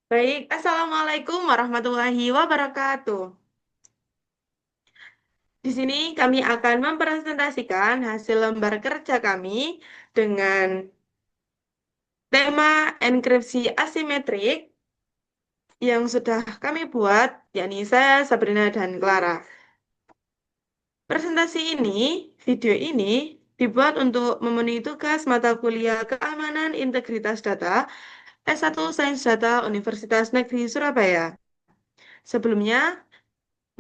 Baik, Assalamualaikum warahmatullahi wabarakatuh. Di sini kami akan mempresentasikan hasil lembar kerja kami dengan tema enkripsi asimetrik yang sudah kami buat, yakni saya, Sabrina, dan Clara. Presentasi ini, video ini dibuat untuk memenuhi tugas mata kuliah Keamanan Integritas Data S1 Sains Data Universitas Negeri Surabaya. Sebelumnya,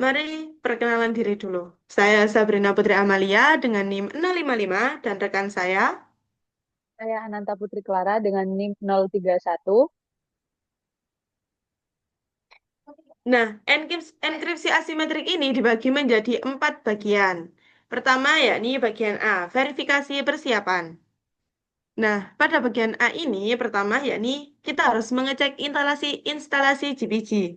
mari perkenalan diri dulu. Saya Sabrina Putri Amalia dengan NIM 655 dan rekan saya. Saya Ananta Putri Clara dengan NIM 031. Nah, enkripsi asimetrik ini dibagi menjadi 4 bagian. Pertama, yakni bagian A, verifikasi persiapan. Nah, pada bagian A ini, pertama, yakni kita harus mengecek instalasi GPG.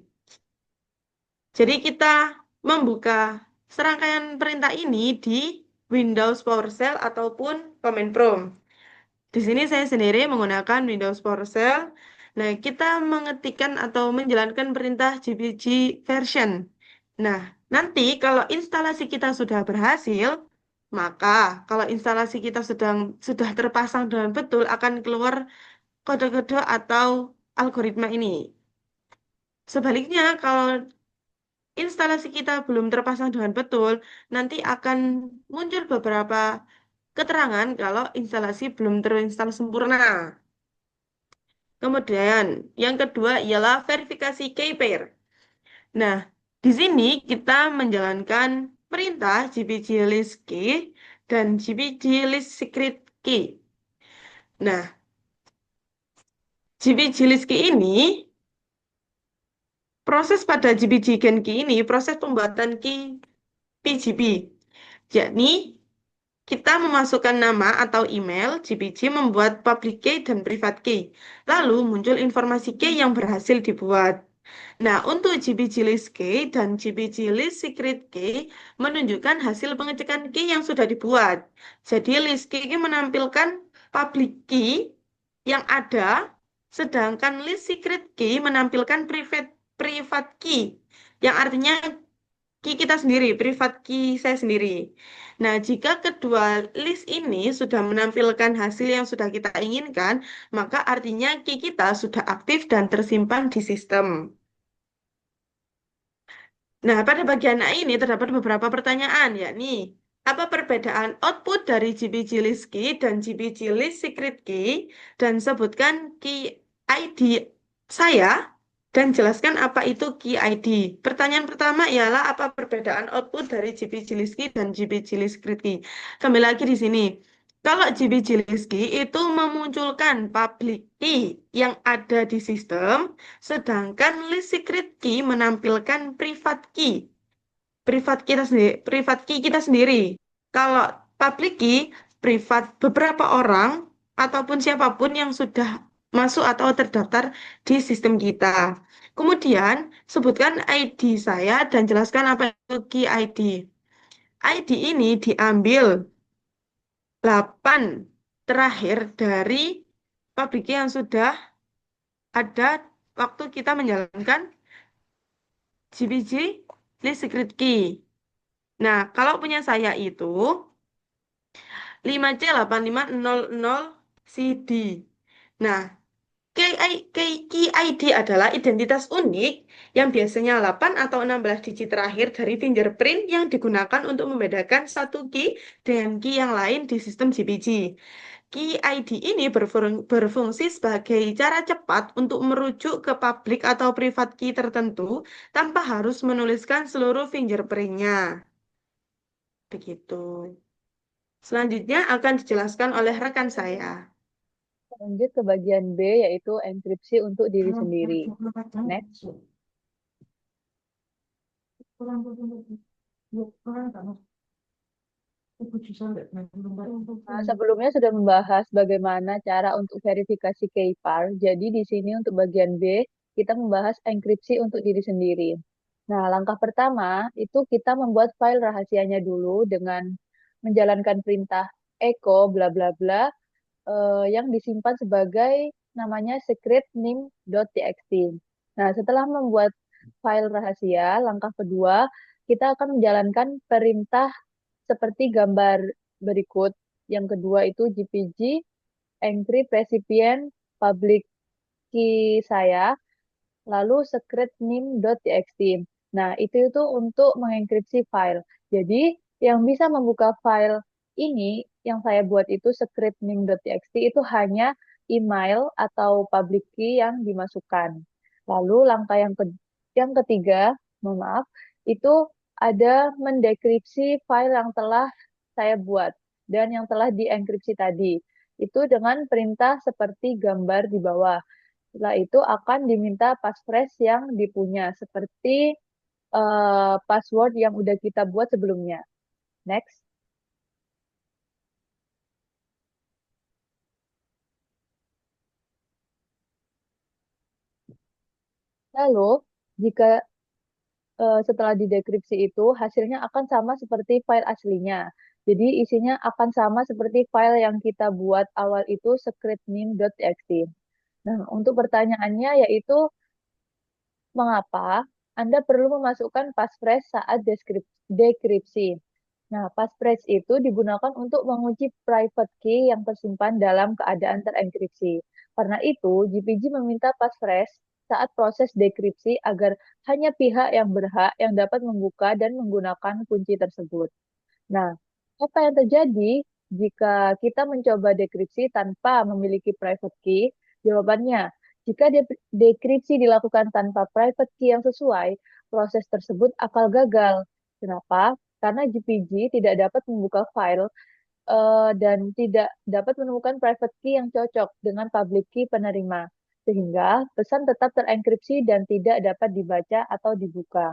Jadi kita membuka serangkaian perintah ini di Windows PowerShell ataupun Command Prompt. Di sini saya sendiri menggunakan Windows PowerShell. Nah, kita mengetikkan atau menjalankan perintah GPG version. Nah, nanti kalau instalasi kita sudah berhasil, maka kalau instalasi kita sudah terpasang dengan betul akan keluar kode-kode atau algoritma ini. Sebaliknya, kalau instalasi kita belum terpasang dengan betul, nanti akan muncul beberapa keterangan kalau instalasi belum terinstal sempurna. Kemudian, yang kedua ialah verifikasi key pair. Nah, di sini kita menjalankan perintah GPG list key dan GPG list secret key. Nah, GPG list key ini, proses pada GPG gen key ini, proses pembuatan key PGP. Yakni, kita memasukkan nama atau email, GPG membuat public key dan private key. Lalu muncul informasi key yang berhasil dibuat. Nah, untuk GPG list key dan GPG list secret key menunjukkan hasil pengecekan key yang sudah dibuat. Jadi list key ini menampilkan public key yang ada, sedangkan list secret key menampilkan private key, yang artinya key kita sendiri, private key saya sendiri. Nah, jika kedua list ini sudah menampilkan hasil yang sudah kita inginkan, maka artinya key kita sudah aktif dan tersimpan di sistem. Nah, pada bagian A ini terdapat beberapa pertanyaan, yakni apa perbedaan output dari GPG list key dan GPG list secret key, dan sebutkan key ID saya dan jelaskan apa itu key ID. Pertanyaan pertama ialah apa perbedaan output dari GPG list key dan GPG list secret key. Kembali lagi di sini. Kalau GPG list key itu memunculkan public key yang ada di sistem, sedangkan list secret key menampilkan private key kita sendiri. Kalau public key, privat beberapa orang ataupun siapapun yang sudah masuk atau terdaftar di sistem kita. Kemudian, sebutkan ID saya dan jelaskan apa itu key ID. ID ini diambil 8 terakhir dari public key yang sudah ada waktu kita menjalankan GPG list secret key. Nah, kalau punya saya itu 5C8500CD. Nah, key ID adalah identitas unik yang biasanya 8 atau 16 digit terakhir dari fingerprint yang digunakan untuk membedakan satu key dengan key yang lain di sistem GPG. Key ID ini berfungsi sebagai cara cepat untuk merujuk ke public atau private key tertentu tanpa harus menuliskan seluruh fingerprintnya. Begitu. Selanjutnya akan dijelaskan oleh rekan saya. Lanjut ke bagian B, yaitu enkripsi untuk diri sendiri. Next. Nah, sebelumnya sudah membahas bagaimana cara untuk verifikasi KPAR. Jadi di sini untuk bagian B, kita membahas enkripsi untuk diri sendiri. Nah, langkah pertama itu kita membuat file rahasianya dulu dengan menjalankan perintah echo bla bla bla yang disimpan sebagai namanya secret name.txt. Nah, setelah membuat file rahasia, langkah kedua, kita akan menjalankan perintah seperti gambar berikut. Yang kedua itu GPG, encrypt recipient public key saya, lalu secretname.txt. Nah, itu untuk mengenkripsi file. Jadi, yang bisa membuka file ini yang saya buat itu secretname.txt itu hanya email atau public key yang dimasukkan. Lalu langkah yang ketiga, mohon maaf, itu ada mendekripsi file yang telah saya buat dan yang telah dienkripsi tadi. Itu dengan perintah seperti gambar di bawah. Setelah itu akan diminta passphrase yang dipunya, seperti password yang udah kita buat sebelumnya. Next. Lalu, jika setelah didekripsi itu, hasilnya akan sama seperti file aslinya. Jadi, isinya akan sama seperti file yang kita buat awal itu, scriptname.txt. Nah, untuk pertanyaannya yaitu, mengapa Anda perlu memasukkan passphrase saat dekripsi? Nah, passphrase itu digunakan untuk mengunci private key yang tersimpan dalam keadaan terenkripsi. Karena itu, GPG meminta passphrase saat proses dekripsi agar hanya pihak yang berhak yang dapat membuka dan menggunakan kunci tersebut. Nah, apa yang terjadi jika kita mencoba dekripsi tanpa memiliki private key? Jawabannya, jika dekripsi dilakukan tanpa private key yang sesuai, proses tersebut akan gagal. Kenapa? Karena GPG tidak dapat membuka file dan tidak dapat menemukan private key yang cocok dengan public key penerima, sehingga pesan tetap terenkripsi dan tidak dapat dibaca atau dibuka.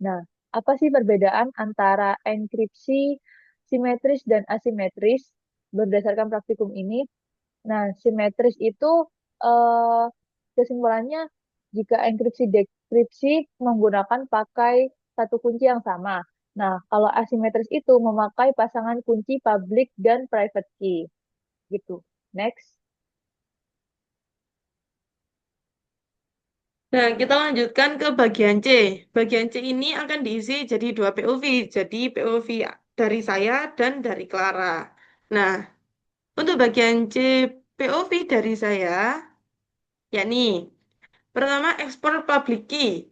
Nah, apa sih perbedaan antara enkripsi simetris dan asimetris berdasarkan praktikum ini? Nah, simetris itu eh, kesimpulannya jika enkripsi dekripsi menggunakan pakai satu kunci yang sama. Nah, kalau asimetris itu memakai pasangan kunci public dan private key gitu. Next. Nah, kita lanjutkan ke bagian C. Bagian C ini akan diisi jadi dua POV. Jadi POV dari saya dan dari Clara. Nah, untuk bagian C POV dari saya, yakni pertama ekspor public key.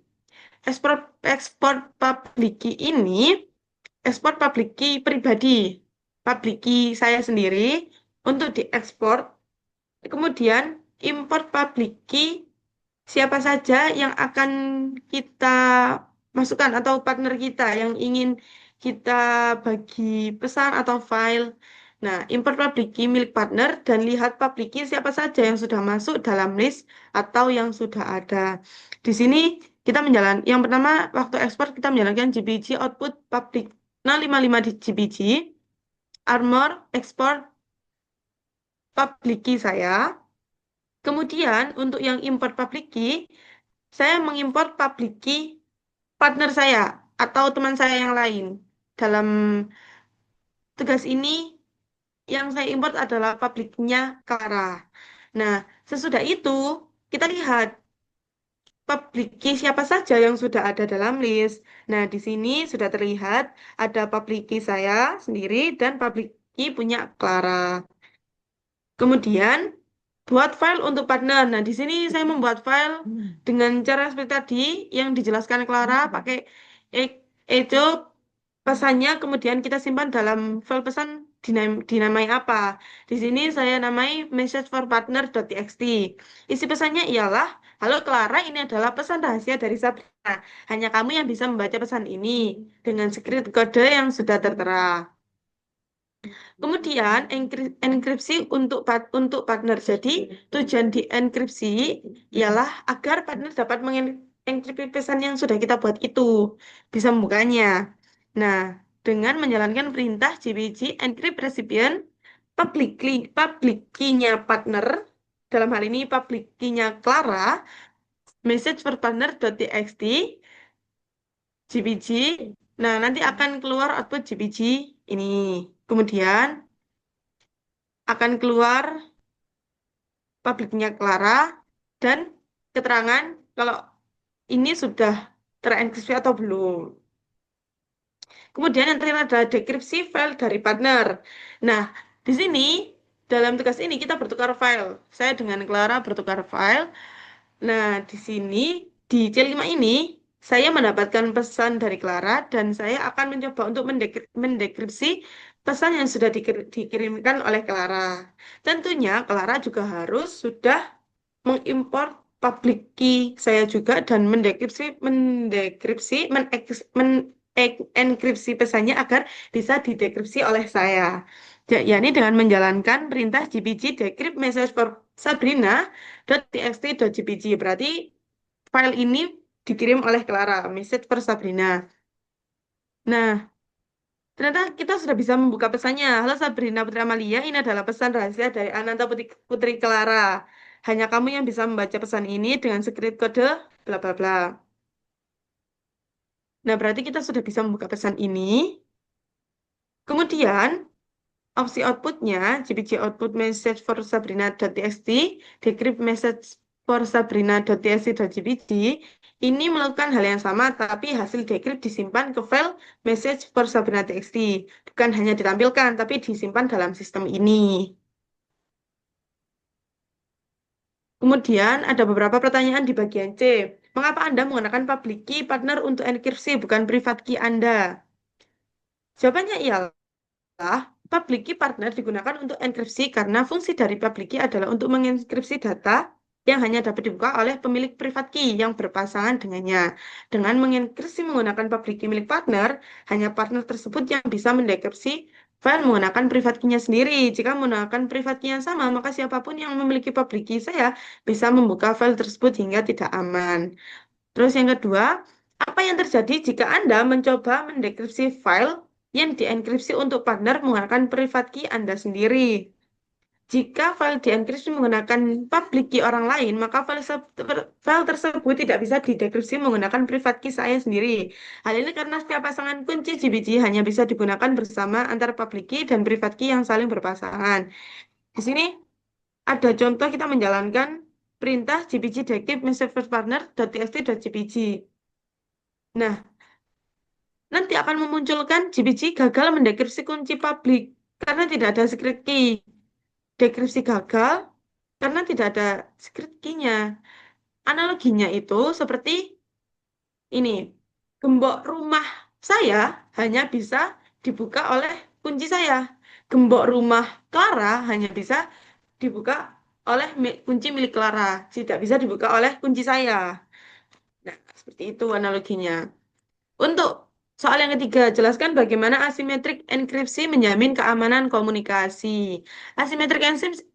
Ekspor ekspor public key ini ekspor public key pribadi, public key saya sendiri untuk diekspor. Kemudian import public key siapa saja yang akan kita masukkan atau partner kita yang ingin kita bagi pesan atau file. Nah, import public key milik partner dan lihat public key siapa saja yang sudah masuk dalam list atau yang sudah ada. Di sini kita yang pertama waktu ekspor kita menjalankan GPG output public 055 di GPG, armor ekspor public key saya. Kemudian untuk yang import public key, saya mengimport public key partner saya atau teman saya yang lain. Dalam tugas ini yang saya import adalah public-nya Clara. Nah, sesudah itu kita lihat public key siapa saja yang sudah ada dalam list. Nah, di sini sudah terlihat ada public key saya sendiri dan public key punya Clara. Kemudian buat file untuk partner. Nah, di sini saya membuat file dengan cara seperti tadi yang dijelaskan Clara pakai echo pesannya kemudian kita simpan dalam file pesan dinamai apa. Di sini saya namai message for partner.txt. Isi pesannya ialah, halo Clara, ini adalah pesan rahasia dari Sabrina. Hanya kamu yang bisa membaca pesan ini dengan script kode yang sudah tertera. Kemudian enkripsi untuk partner. Jadi tujuan di enkripsi ialah agar partner dapat mengenkripsi pesan yang sudah kita buat itu, bisa membukanya. Nah, dengan menjalankan perintah JPG encrypt recipient public key-nya partner, dalam hal ini public key-nya Clara, message for partner.txt, GPG. Nah, nanti akan keluar output GPG ini. Kemudian akan keluar publiknya Clara dan keterangan kalau ini sudah terenkripsi atau belum. Kemudian yang terakhir adalah dekripsi file dari partner. Nah, di sini dalam tugas ini kita bertukar file. Saya dengan Clara bertukar file. Nah, di sini di C5 ini saya mendapatkan pesan dari Clara dan saya akan mencoba untuk mendekripsi pesan yang sudah dikirimkan oleh Clara. Tentunya Clara juga harus sudah mengimport public key saya juga dan mengenkripsi pesannya agar bisa didekripsi oleh saya. Yakni dengan menjalankan perintah GPG decrypt message for Sabrina.txt.gpg. Berarti file ini dikirim oleh Clara, message for Sabrina. Nah, ternyata kita sudah bisa membuka pesannya. Halo Sabrina Putri Amalia, ini adalah pesan rahasia dari Ananta Putri Clara. Hanya kamu yang bisa membaca pesan ini dengan secret kode bla bla bla. Nah, berarti kita sudah bisa membuka pesan ini. Kemudian, opsi outputnya, GPG output message for Sabrina.txt, decrypt message for Sabrina.txt.gpg, ini melakukan hal yang sama, tapi hasil decrypt disimpan ke file message for Sabrina.txt. Bukan hanya ditampilkan, tapi disimpan dalam sistem ini. Kemudian ada beberapa pertanyaan di bagian C. Mengapa Anda menggunakan public key partner untuk enkripsi, bukan private key Anda? Jawabannya ialah public key partner digunakan untuk enkripsi karena fungsi dari public key adalah untuk mengenkripsi data yang hanya dapat dibuka oleh pemilik private key yang berpasangan dengannya. Dengan mengenkripsi menggunakan public key milik partner, hanya partner tersebut yang bisa mendekripsi file menggunakan private key-nya sendiri. Jika menggunakan private key yang sama, maka siapapun yang memiliki public key saya bisa membuka file tersebut hingga tidak aman. Terus yang kedua, apa yang terjadi jika Anda mencoba mendekripsi file yang dienkripsi untuk partner menggunakan private key Anda sendiri? Jika file dienkripsi menggunakan public key orang lain, maka file tersebut tidak bisa didekripsi menggunakan private key saya sendiri. Hal ini karena setiap pasangan kunci GPG hanya bisa digunakan bersama antara public key dan private key yang saling berpasangan. Di sini ada contoh kita menjalankan perintah GPG decrypt message first partner.txt.gpg. Nah, nanti akan memunculkan GPG gagal mendekripsi kunci publik karena tidak ada secret key. Dekripsi gagal karena tidak ada secret key-nya. Analoginya itu seperti ini. Gembok rumah saya hanya bisa dibuka oleh kunci saya. Gembok rumah Clara hanya bisa dibuka oleh kunci milik Clara. Tidak bisa dibuka oleh kunci saya. Nah, seperti itu analoginya. Untuk soal yang ketiga, jelaskan bagaimana asimetrik enkripsi menjamin keamanan komunikasi. Asimetrik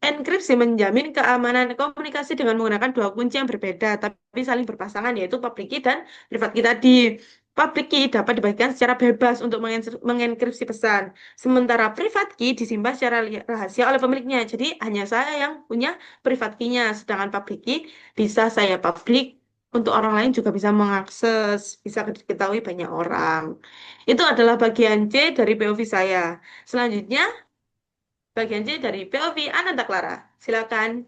enkripsi menjamin keamanan komunikasi dengan menggunakan dua kunci yang berbeda, tapi saling berpasangan, yaitu public key dan private key tadi. Public key dapat dibagikan secara bebas untuk mengenkripsi pesan, sementara private key disimpan secara rahasia oleh pemiliknya. Jadi hanya saya yang punya private key-nya, sedangkan public key bisa saya public untuk orang lain juga bisa mengakses, bisa diketahui banyak orang. Itu adalah bagian C dari POV saya. Selanjutnya, bagian C dari POV Ananta Clara. Silakan.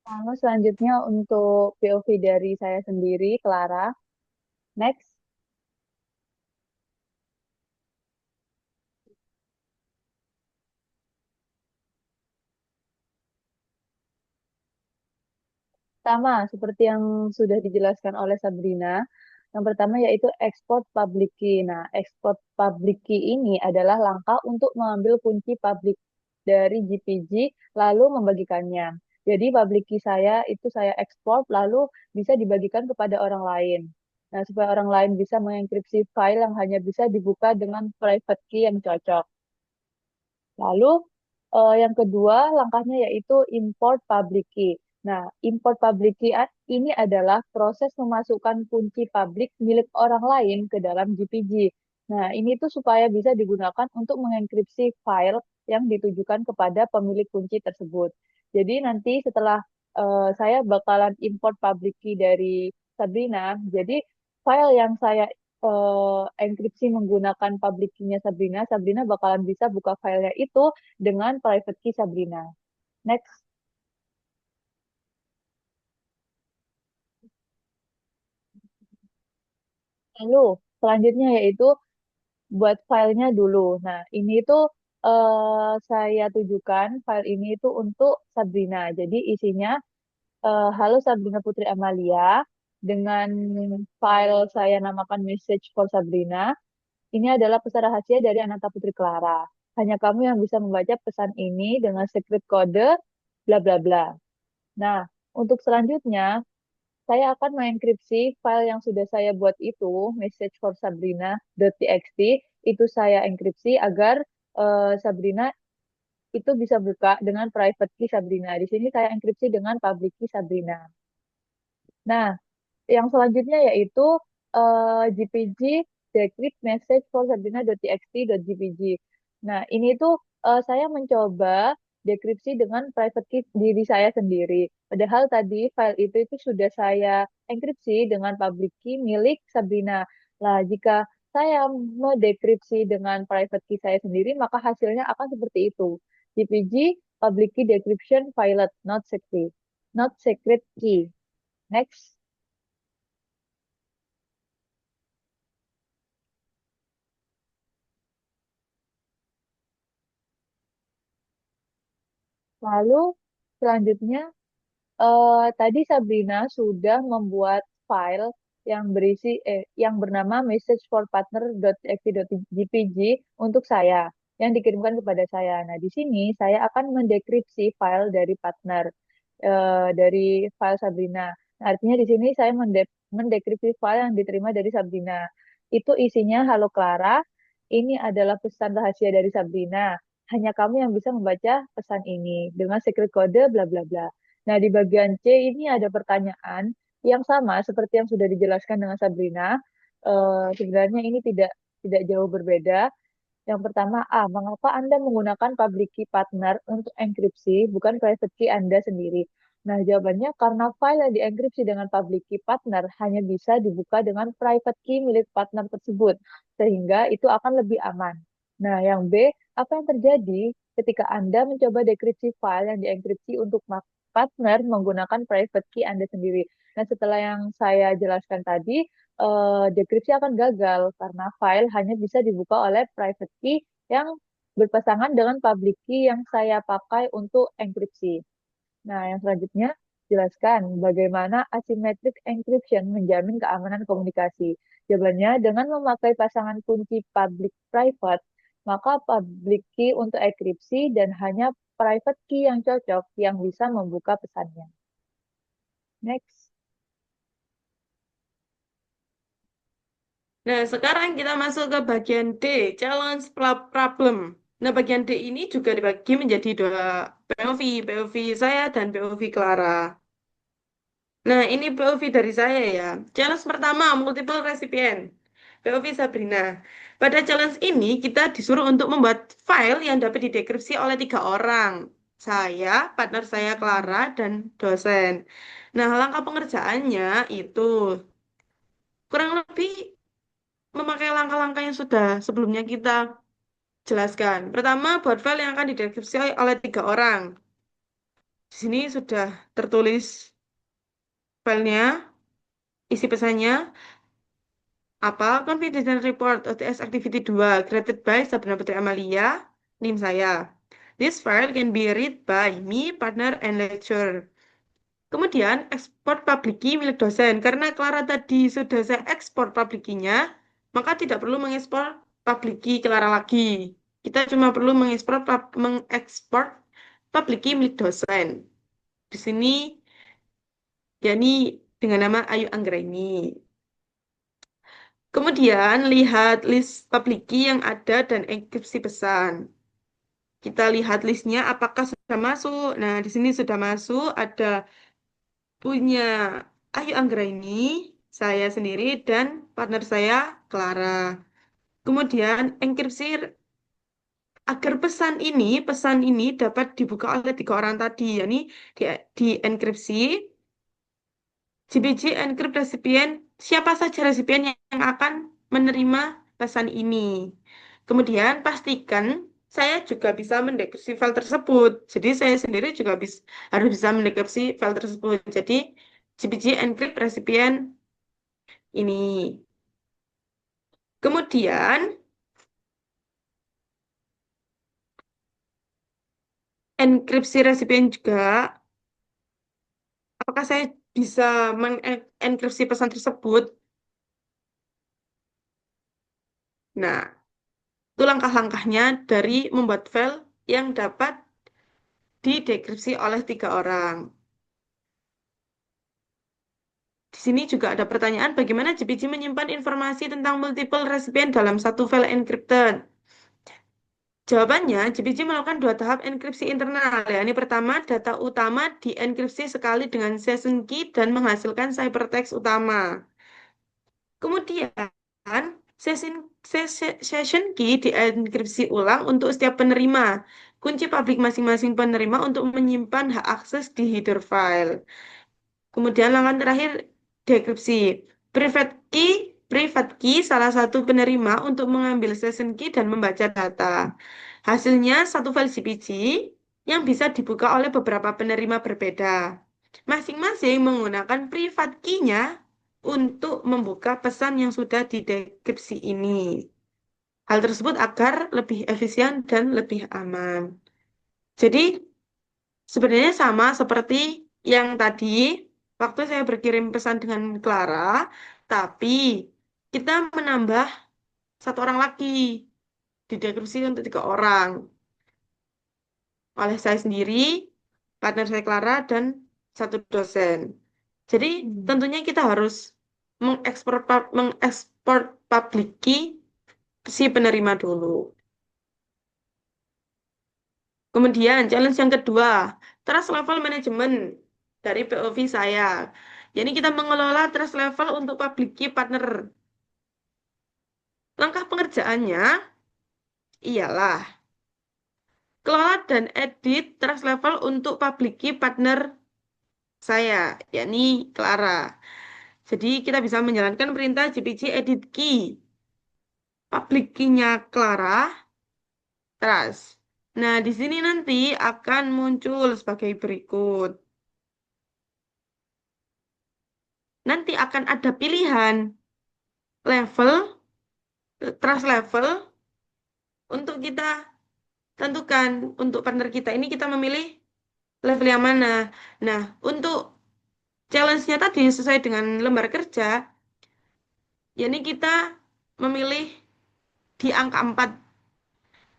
Lalu selanjutnya untuk POV dari saya sendiri, Clara. Next. Sama seperti yang sudah dijelaskan oleh Sabrina. Yang pertama yaitu export public key. Nah, export public key ini adalah langkah untuk mengambil kunci public dari GPG lalu membagikannya. Jadi public key saya itu saya ekspor lalu bisa dibagikan kepada orang lain. Nah, supaya orang lain bisa mengenkripsi file yang hanya bisa dibuka dengan private key yang cocok. Lalu yang kedua langkahnya yaitu import public key. Nah, import public key ini adalah proses memasukkan kunci publik milik orang lain ke dalam GPG. Nah, ini tuh supaya bisa digunakan untuk mengenkripsi file yang ditujukan kepada pemilik kunci tersebut. Jadi nanti setelah saya bakalan import public key dari Sabrina, jadi file yang saya enkripsi menggunakan public key-nya Sabrina, Sabrina bakalan bisa buka filenya itu dengan private key Sabrina. Next. Lalu selanjutnya yaitu buat filenya dulu. Nah, ini tuh saya tujukan file ini itu untuk Sabrina. Jadi isinya halo Sabrina Putri Amalia dengan file saya namakan Message for Sabrina. Ini adalah pesan rahasia dari Ananta Putri Clara. Hanya kamu yang bisa membaca pesan ini dengan secret kode bla bla bla. Nah, untuk selanjutnya saya akan mengenkripsi file yang sudah saya buat itu, message for Sabrina.txt, itu saya enkripsi agar Sabrina itu bisa buka dengan private key Sabrina. Di sini saya enkripsi dengan public key Sabrina. Nah, yang selanjutnya yaitu GPG decrypt message for Sabrina.txt.gpg. Nah, ini tuh saya mencoba dekripsi dengan private key diri saya sendiri. Padahal tadi file itu sudah saya enkripsi dengan public key milik Sabrina. Nah, jika saya mendekripsi dengan private key saya sendiri, maka hasilnya akan seperti itu. GPG public key decryption violet, not secret, not secret key. Next. Lalu selanjutnya tadi Sabrina sudah membuat file yang bernama message for partner.exe.jpg untuk saya yang dikirimkan kepada saya. Nah, di sini saya akan mendekripsi file dari partner dari file Sabrina. Nah, artinya di sini saya mendekripsi file yang diterima dari Sabrina. Itu isinya halo Clara, ini adalah pesan rahasia dari Sabrina. Hanya kamu yang bisa membaca pesan ini dengan secret kode bla bla bla. Nah, di bagian C ini ada pertanyaan yang sama seperti yang sudah dijelaskan dengan Sabrina. Sebenarnya ini tidak jauh berbeda. Yang pertama, A, mengapa Anda menggunakan public key partner untuk enkripsi, bukan private key Anda sendiri? Nah, jawabannya karena file yang dienkripsi dengan public key partner hanya bisa dibuka dengan private key milik partner tersebut, sehingga itu akan lebih aman. Nah, yang B, apa yang terjadi ketika Anda mencoba dekripsi file yang dienkripsi untuk partner menggunakan private key Anda sendiri? Nah, setelah yang saya jelaskan tadi, dekripsi akan gagal karena file hanya bisa dibuka oleh private key yang berpasangan dengan public key yang saya pakai untuk enkripsi. Nah, yang selanjutnya, jelaskan bagaimana asymmetric encryption menjamin keamanan komunikasi. Jawabannya, dengan memakai pasangan kunci public-private, maka public key untuk enkripsi dan hanya private key yang cocok yang bisa membuka pesannya. Next. Nah, sekarang kita masuk ke bagian D, challenge problem. Nah, bagian D ini juga dibagi menjadi dua POV, POV saya dan POV Clara. Nah, ini POV dari saya ya. Challenge pertama, multiple recipient. POV Sabrina. Pada challenge ini, kita disuruh untuk membuat file yang dapat didekripsi oleh tiga orang. Saya, partner saya Clara, dan dosen. Nah, langkah pengerjaannya itu kurang lebih memakai langkah-langkah yang sudah sebelumnya kita jelaskan. Pertama, buat file yang akan didekripsi oleh tiga orang. Di sini sudah tertulis filenya, isi pesannya, apa confidential report OTS activity 2 created by Sabrina Putri Amalia, NIM saya. This file can be read by me, partner, and lecturer. Kemudian ekspor public key milik dosen. Karena Clara tadi sudah saya ekspor public key-nya, maka tidak perlu mengekspor public key Clara lagi. Kita cuma perlu mengekspor public key milik dosen. Di sini, yakni dengan nama Ayu Anggraini. Kemudian lihat list public key yang ada dan enkripsi pesan. Kita lihat listnya apakah sudah masuk. Nah, di sini sudah masuk. Ada punya Ayu Anggraini, saya sendiri, dan partner saya, Clara. Kemudian enkripsi agar pesan ini dapat dibuka oleh tiga orang tadi, yakni di enkripsi GPG encrypt resipien, siapa saja resipien yang akan menerima pesan ini. Kemudian pastikan saya juga bisa mendekripsi file tersebut. Jadi saya sendiri juga harus bisa mendekripsi file tersebut. Jadi GPG encrypt resipien ini. Kemudian, enkripsi resipien juga, apakah saya bisa mengenkripsi pesan tersebut? Nah, itu langkah-langkahnya dari membuat file yang dapat didekripsi oleh 3 orang. Di sini juga ada pertanyaan bagaimana JPG menyimpan informasi tentang multiple resipien dalam satu file encrypted. Jawabannya, JPG melakukan 2 tahap enkripsi internal. Ya, ini pertama, data utama dienkripsi sekali dengan session key dan menghasilkan ciphertext utama. Kemudian, session key dienkripsi ulang untuk setiap penerima. Kunci publik masing-masing penerima untuk menyimpan hak akses di header file. Kemudian langkah terakhir dekripsi. Private key salah satu penerima untuk mengambil session key dan membaca data. Hasilnya satu file CPG yang bisa dibuka oleh beberapa penerima berbeda. Masing-masing menggunakan private key-nya untuk membuka pesan yang sudah didekripsi ini. Hal tersebut agar lebih efisien dan lebih aman. Jadi, sebenarnya sama seperti yang tadi, waktu saya berkirim pesan dengan Clara, tapi kita menambah 1 orang lagi, didekripsi untuk 3 orang. Oleh saya sendiri, partner saya Clara, dan satu dosen. Jadi tentunya kita harus mengekspor public key si penerima dulu. Kemudian challenge yang kedua, trust level management dari POV saya. Jadi kita mengelola trust level untuk public key partner. Langkah pengerjaannya ialah kelola dan edit trust level untuk public key partner saya, yakni Clara. Jadi kita bisa menjalankan perintah JPG edit key. Public key-nya Clara, trust. Nah, di sini nanti akan muncul sebagai berikut. Nanti akan ada pilihan level, trust level untuk kita tentukan. Untuk partner kita ini kita memilih level yang mana. Nah, untuk challenge-nya tadi sesuai dengan lembar kerja, yakni kita memilih di angka 4,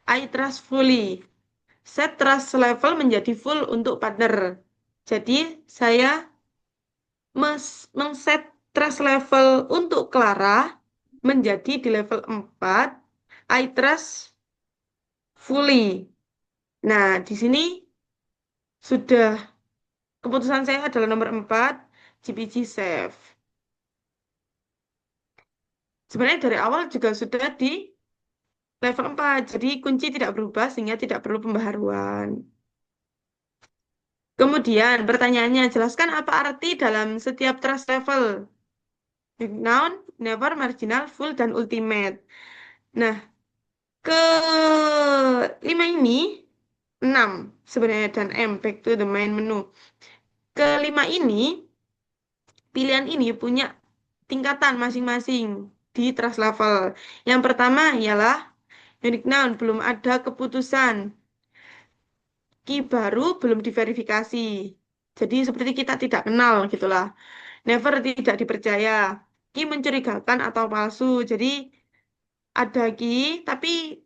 I trust fully. Set trust level menjadi full untuk partner. Jadi, saya mengset trust level untuk Clara menjadi di level 4, I trust fully. Nah, di sini sudah keputusan saya adalah nomor 4, GPG Save. Sebenarnya dari awal juga sudah di level 4, jadi kunci tidak berubah sehingga tidak perlu pembaharuan. Kemudian pertanyaannya, jelaskan apa arti dalam setiap trust level. Noun, never, marginal, full, dan ultimate. Nah, ke 5 ini, 6 sebenarnya, dan M, back to the main menu. Kelima ini, pilihan ini punya tingkatan masing-masing di trust level. Yang pertama ialah unique noun, belum ada keputusan. Key baru belum diverifikasi. Jadi seperti kita tidak kenal gitulah. Never tidak dipercaya. Key mencurigakan atau palsu. Jadi ada key tapi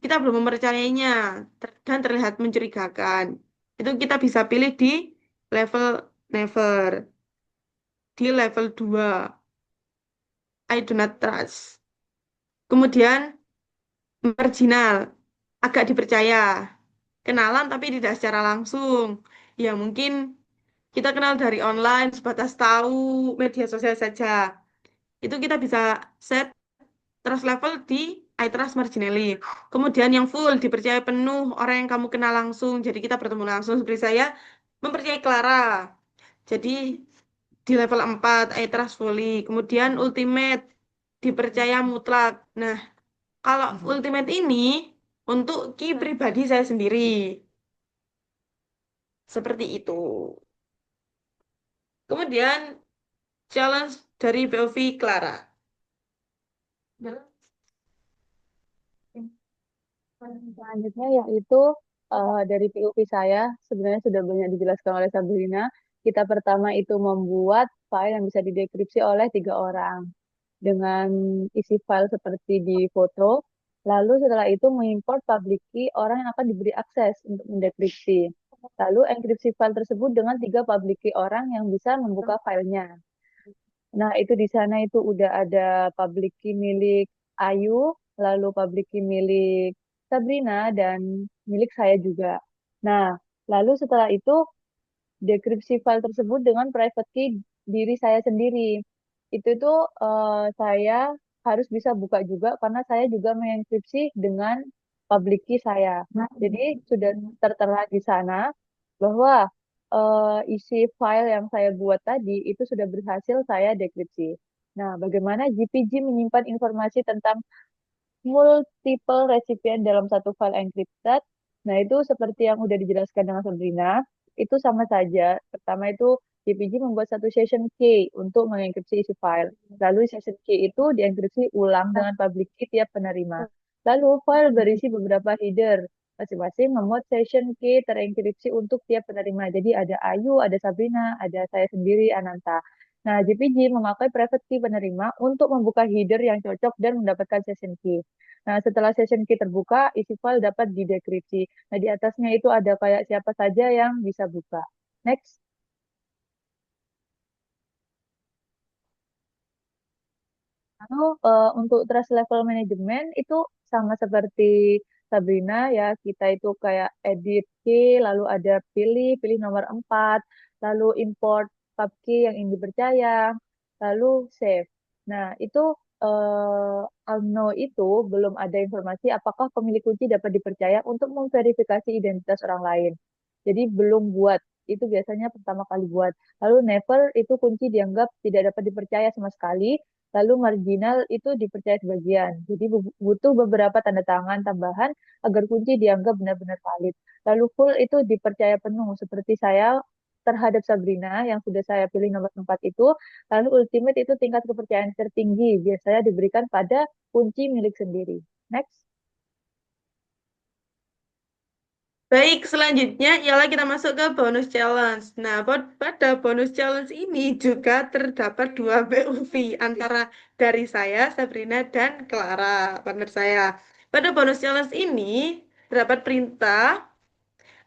kita belum mempercayainya dan terlihat mencurigakan. Itu kita bisa pilih di level never. Di level 2, I do not trust. Kemudian marginal, agak dipercaya. Kenalan tapi tidak secara langsung. Ya mungkin kita kenal dari online, sebatas tahu media sosial saja. Itu kita bisa set trust level di I trust marginally. Kemudian yang full, dipercaya penuh orang yang kamu kenal langsung. Jadi kita bertemu langsung seperti saya mempercayai Clara. Jadi di level 4, I trust fully. Kemudian ultimate, dipercaya mutlak. Nah, kalau ultimate ini untuk key pribadi saya sendiri. Seperti itu. Kemudian challenge dari POV Clara. Selanjutnya yaitu dari POV saya sebenarnya sudah banyak dijelaskan oleh Sabrina. Kita pertama itu membuat file yang bisa didekripsi oleh 3 orang dengan isi file seperti di foto. Lalu setelah itu mengimport public key orang yang akan diberi akses untuk mendekripsi. Lalu enkripsi file tersebut dengan 3 public key orang yang bisa membuka filenya. Nah, itu di sana itu udah ada public key milik Ayu, lalu public key milik Sabrina, dan milik saya juga. Nah, lalu setelah itu dekripsi file tersebut dengan private key diri saya sendiri. Itu tuh saya harus bisa buka juga karena saya juga mengenkripsi dengan public key saya. Jadi sudah tertera di sana bahwa isi file yang saya buat tadi itu sudah berhasil saya dekripsi. Nah, bagaimana GPG menyimpan informasi tentang multiple recipient dalam satu file encrypted. Nah, itu seperti yang udah dijelaskan dengan Sabrina, itu sama saja. Pertama itu JPG membuat satu session key untuk mengenkripsi isi file. Lalu session key itu dienkripsi ulang dengan public key tiap penerima. Lalu file berisi beberapa header. Masing-masing memuat session key terenkripsi untuk tiap penerima. Jadi ada Ayu, ada Sabrina, ada saya sendiri, Ananta. Nah, JPG memakai private key penerima untuk membuka header yang cocok dan mendapatkan session key. Nah, setelah session key terbuka, isi file dapat didekripsi. Nah, di atasnya itu ada kayak siapa saja yang bisa buka. Next. Lalu untuk trust level management itu sama seperti Sabrina ya, kita itu kayak edit key, lalu ada pilih nomor 4, lalu import pub key yang ingin dipercaya, lalu save. Nah, itu Alno itu belum ada informasi apakah pemilik kunci dapat dipercaya untuk memverifikasi identitas orang lain. Jadi belum buat, itu biasanya pertama kali buat. Lalu never itu kunci dianggap tidak dapat dipercaya sama sekali. Lalu marginal itu dipercaya sebagian. Jadi butuh beberapa tanda tangan tambahan agar kunci dianggap benar-benar valid. Lalu full itu dipercaya penuh seperti saya terhadap Sabrina yang sudah saya pilih nomor 4 itu. Lalu ultimate itu tingkat kepercayaan tertinggi biasanya diberikan pada kunci milik sendiri. Next. Baik, selanjutnya ialah kita masuk ke bonus challenge. Nah, pada bonus challenge ini juga terdapat dua POV antara dari saya, Sabrina, dan Clara, partner saya. Pada bonus challenge ini terdapat perintah.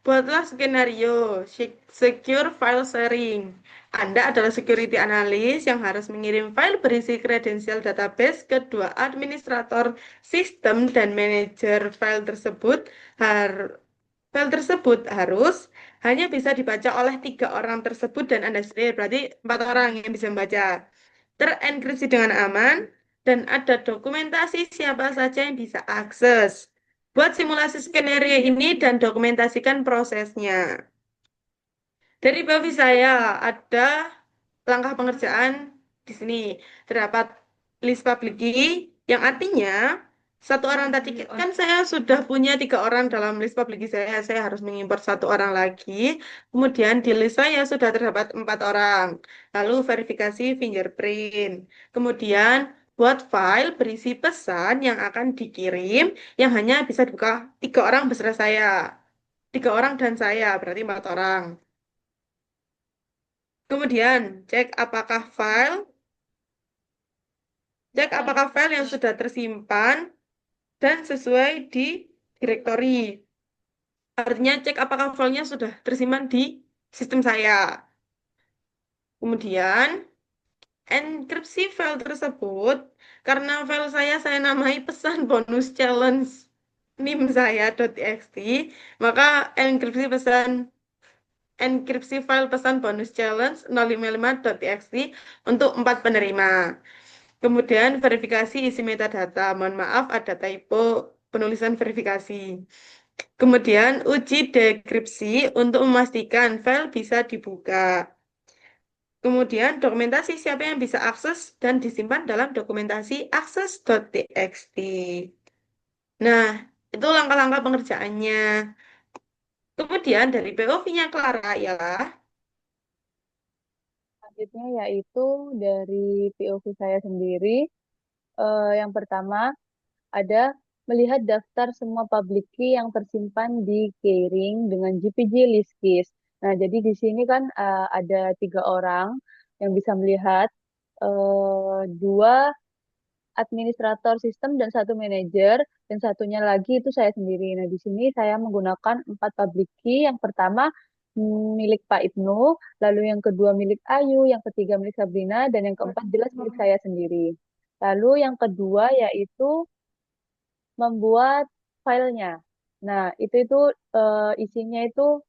Buatlah skenario secure file sharing. Anda adalah security analyst yang harus mengirim file berisi kredensial database ke dua administrator sistem dan manajer file tersebut harus hanya bisa dibaca oleh 3 orang tersebut dan Anda sendiri. Berarti 4 orang yang bisa membaca. Terenkripsi dengan aman dan ada dokumentasi siapa saja yang bisa akses. Buat simulasi skenario ini dan dokumentasikan prosesnya. Dari bagi saya ada langkah pengerjaan di sini. Terdapat list public key yang artinya 1 orang tadi kan saya sudah punya 3 orang dalam list public key saya. Saya harus mengimport 1 orang lagi. Kemudian di list saya sudah terdapat 4 orang. Lalu verifikasi fingerprint. Kemudian buat file berisi pesan yang akan dikirim yang hanya bisa dibuka 3 orang beserta saya. 3 orang dan saya berarti 4 orang. Kemudian cek apakah file yang sudah tersimpan dan sesuai di direktori. Artinya cek apakah filenya sudah tersimpan di sistem saya. Kemudian enkripsi file tersebut karena file saya namai pesan bonus challenge nim saya .txt, maka enkripsi file pesan bonus challenge 055.txt untuk 4 penerima. Kemudian verifikasi isi metadata. Mohon maaf ada typo penulisan verifikasi. Kemudian uji dekripsi untuk memastikan file bisa dibuka. Kemudian dokumentasi siapa yang bisa akses dan disimpan dalam dokumentasi akses.txt. Nah, itu langkah-langkah pengerjaannya. Kemudian dari POV-nya Clara ialah Selanjutnya yaitu dari POV saya sendiri. Yang pertama ada melihat daftar semua public key yang tersimpan di keyring dengan GPG list keys. Nah, jadi di sini kan ada 3 orang yang bisa melihat, dua administrator sistem dan satu manajer, dan satunya lagi itu saya sendiri. Nah, di sini saya menggunakan 4 public key. Yang pertama milik Pak Ibnu, lalu yang kedua milik Ayu, yang ketiga milik Sabrina, dan yang keempat jelas milik saya sendiri. Lalu yang kedua yaitu membuat filenya. Nah, itu isinya itu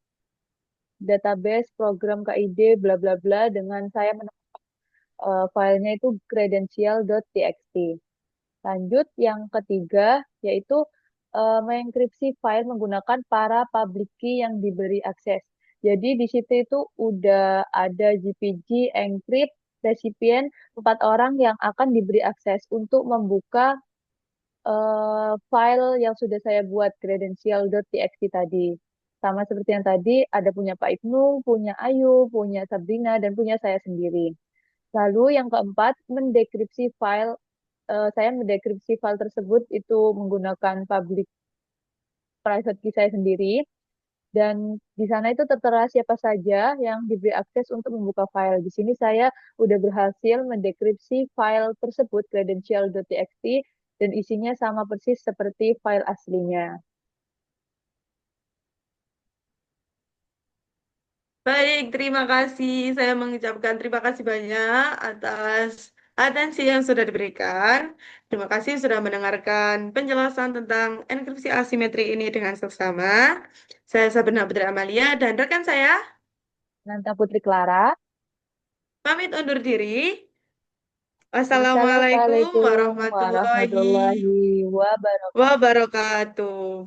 database, program KID, bla bla bla, dengan saya filenya itu credential.txt. Lanjut, yang ketiga yaitu mengenkripsi file menggunakan para public key yang diberi akses. Jadi di situ itu udah ada GPG, encrypt, resipien, 4 orang yang akan diberi akses untuk membuka file yang sudah saya buat credential.txt tadi. Sama seperti yang tadi, ada punya Pak Ibnu, punya Ayu, punya Sabrina, dan punya saya sendiri. Lalu yang keempat, mendekripsi file. Saya mendekripsi file tersebut itu menggunakan public private key saya sendiri. Dan di sana itu tertera siapa saja yang diberi akses untuk membuka file. Di sini saya udah berhasil mendekripsi file tersebut, credential.txt, dan isinya sama persis seperti file aslinya. Baik, terima kasih. Saya mengucapkan terima kasih banyak atas atensi yang sudah diberikan. Terima kasih sudah mendengarkan penjelasan tentang enkripsi asimetrik ini dengan seksama. Saya Sabrina Putri Amalia dan rekan saya Nanta Putri Clara. pamit undur diri. Wassalamualaikum Wassalamualaikum warahmatullahi warahmatullahi wabarakatuh. wabarakatuh.